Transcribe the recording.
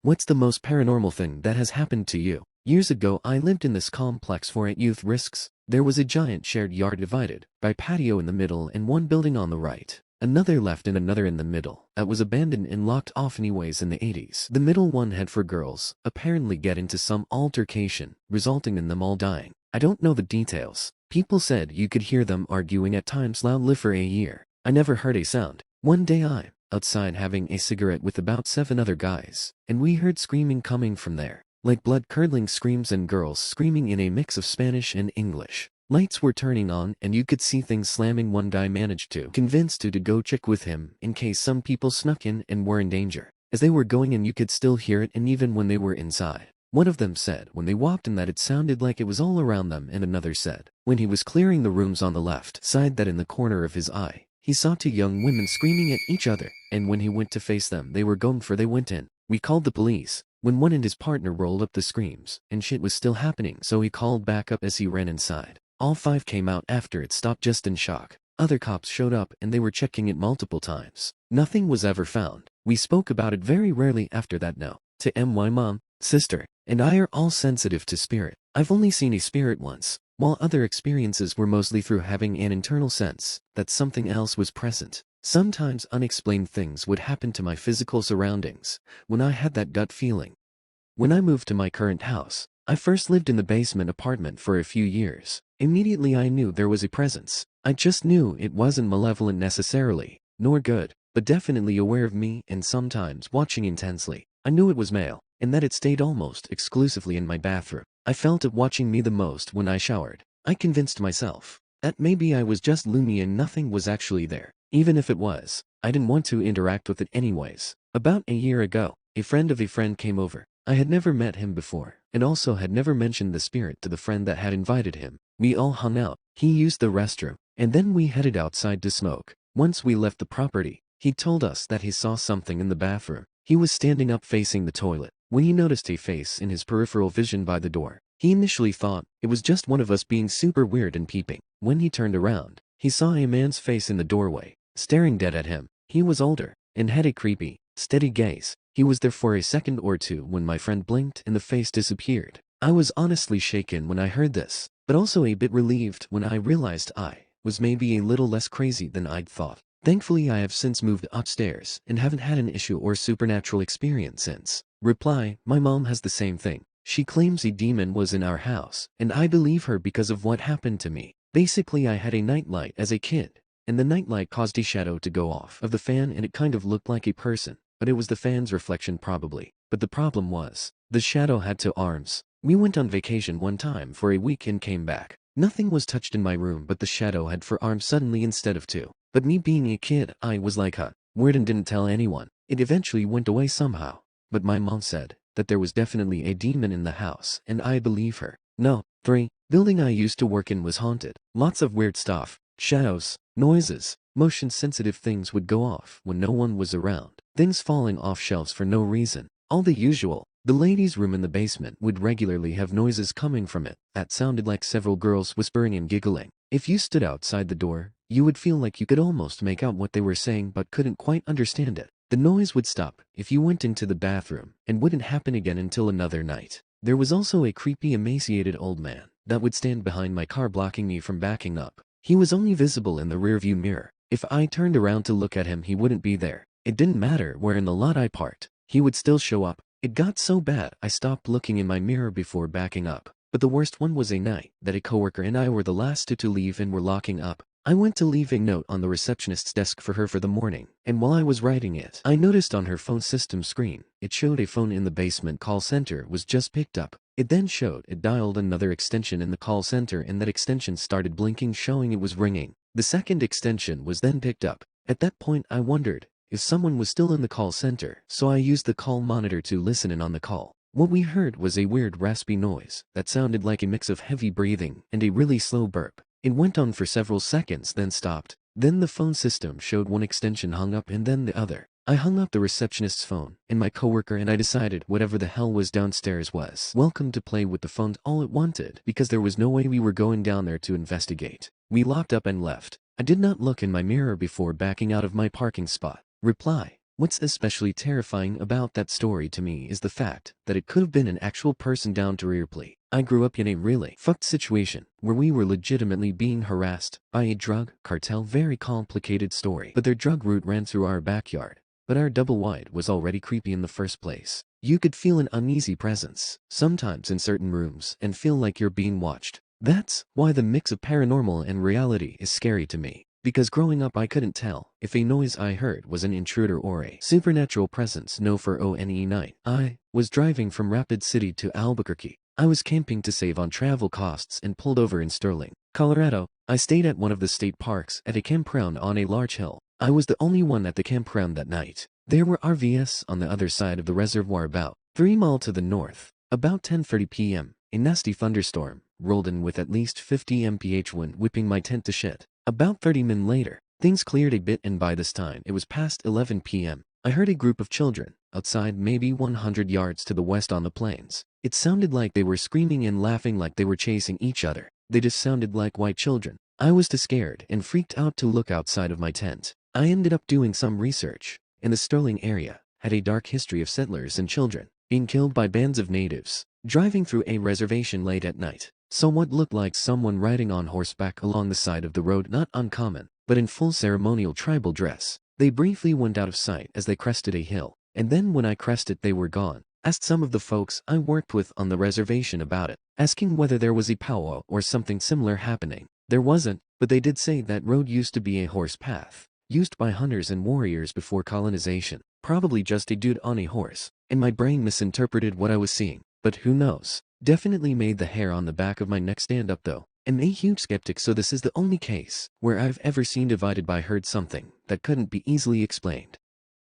What's the most paranormal thing that has happened to you? Years ago, I lived in this complex for 8 youth risks. There was a giant shared yard divided by patio in the middle and one building on the right. Another left and another in the middle that was abandoned and locked off anyways in the 80s. The middle one had 4 girls apparently get into some altercation, resulting in them all dying. I don't know the details. People said you could hear them arguing at times loudly for a year. I never heard a sound. One day I'm outside having a cigarette with about 7 other guys, and we heard screaming coming from there, like blood-curdling screams and girls screaming in a mix of Spanish and English. Lights were turning on and you could see things slamming. One guy managed to convince two to go check with him in case some people snuck in and were in danger. As they were going in you could still hear it, and even when they were inside. One of them said when they walked in that it sounded like it was all around them, and another said when he was clearing the rooms on the left side that in the corner of his eye he saw 2 young women screaming at each other, and when he went to face them they were going for they went in. We called the police when one and his partner rolled up the screams, and shit was still happening, so he called back up as he ran inside. All 5 came out after it stopped just in shock. Other cops showed up and they were checking it multiple times. Nothing was ever found. We spoke about it very rarely after that. Now, to my mom, sister, and I are all sensitive to spirit. I've only seen a spirit once, while other experiences were mostly through having an internal sense that something else was present. Sometimes unexplained things would happen to my physical surroundings when I had that gut feeling. When I moved to my current house, I first lived in the basement apartment for a few years. Immediately I knew there was a presence. I just knew it wasn't malevolent necessarily, nor good, but definitely aware of me and sometimes watching intensely. I knew it was male, and that it stayed almost exclusively in my bathroom. I felt it watching me the most when I showered. I convinced myself that maybe I was just loony and nothing was actually there. Even if it was, I didn't want to interact with it anyways. About a year ago, a friend of a friend came over. I had never met him before, and also had never mentioned the spirit to the friend that had invited him. We all hung out. He used the restroom, and then we headed outside to smoke. Once we left the property, he told us that he saw something in the bathroom. He was standing up facing the toilet when he noticed a face in his peripheral vision by the door. He initially thought it was just one of us being super weird and peeping. When he turned around, he saw a man's face in the doorway, staring dead at him. He was older and had a creepy, steady gaze. He was there for a second or two when my friend blinked and the face disappeared. I was honestly shaken when I heard this, but also a bit relieved when I realized I was maybe a little less crazy than I'd thought. Thankfully I have since moved upstairs and haven't had an issue or supernatural experience since. Reply: my mom has the same thing. She claims a demon was in our house, and I believe her because of what happened to me. Basically I had a nightlight as a kid, and the nightlight caused a shadow to go off of the fan and it kind of looked like a person, but it was the fan's reflection probably. But the problem was, the shadow had 2 arms. We went on vacation one time for a week and came back. Nothing was touched in my room, but the shadow had 4 arms suddenly instead of 2. But me being a kid, I was like, weird, and didn't tell anyone. It eventually went away somehow. But my mom said that there was definitely a demon in the house, and I believe her. No. 3. Building I used to work in was haunted. Lots of weird stuff. Shadows, noises, motion-sensitive things would go off when no one was around. Things falling off shelves for no reason. All the usual. The ladies' room in the basement would regularly have noises coming from it that sounded like several girls whispering and giggling. If you stood outside the door, you would feel like you could almost make out what they were saying but couldn't quite understand it. The noise would stop if you went into the bathroom and wouldn't happen again until another night. There was also a creepy, emaciated old man that would stand behind my car blocking me from backing up. He was only visible in the rearview mirror. If I turned around to look at him, he wouldn't be there. It didn't matter where in the lot I parked, he would still show up. It got so bad I stopped looking in my mirror before backing up. But the worst one was a night that a coworker and I were the last 2 to leave and were locking up. I went to leave a note on the receptionist's desk for her for the morning, and while I was writing it, I noticed on her phone system screen, it showed a phone in the basement call center was just picked up. It then showed it dialed another extension in the call center, and that extension started blinking showing it was ringing. The second extension was then picked up. At that point I wondered if someone was still in the call center, so I used the call monitor to listen in on the call. What we heard was a weird raspy noise that sounded like a mix of heavy breathing and a really slow burp. It went on for several seconds then stopped. Then the phone system showed one extension hung up and then the other. I hung up the receptionist's phone and my coworker and I decided whatever the hell was downstairs was welcome to play with the phone all it wanted, because there was no way we were going down there to investigate. We locked up and left. I did not look in my mirror before backing out of my parking spot. Reply: What's especially terrifying about that story to me is the fact that it could have been an actual person down to Ripley. I grew up in a really fucked situation where we were legitimately being harassed by a drug cartel. Very complicated story, but their drug route ran through our backyard. But our double wide was already creepy in the first place. You could feel an uneasy presence, sometimes in certain rooms, and feel like you're being watched. That's why the mix of paranormal and reality is scary to me. Because growing up I couldn't tell if a noise I heard was an intruder or a supernatural presence. No, for one night, I was driving from Rapid City to Albuquerque. I was camping to save on travel costs and pulled over in Sterling, Colorado. I stayed at one of the state parks at a campground on a large hill. I was the only one at the campground that night. There were RVs on the other side of the reservoir about 3 miles to the north. About 10:30 p.m., a nasty thunderstorm rolled in with at least 50 mph wind whipping my tent to shit. About 30 minutes later, things cleared a bit, and by this time it was past 11 p.m. I heard a group of children outside, maybe 100 yards to the west on the plains. It sounded like they were screaming and laughing like they were chasing each other. They just sounded like white children. I was too scared and freaked out to look outside of my tent. I ended up doing some research, and the Sterling area had a dark history of settlers and children being killed by bands of natives driving through a reservation late at night. So what looked like someone riding on horseback along the side of the road, not uncommon, but in full ceremonial tribal dress. They briefly went out of sight as they crested a hill, and then when I crested they were gone. Asked some of the folks I worked with on the reservation about it, asking whether there was a powwow or something similar happening. There wasn't, but they did say that road used to be a horse path, used by hunters and warriors before colonization. Probably just a dude on a horse, and my brain misinterpreted what I was seeing, but who knows. Definitely made the hair on the back of my neck stand up though. I'm a huge skeptic, so this is the only case where I've ever seen divided by heard something that couldn't be easily explained.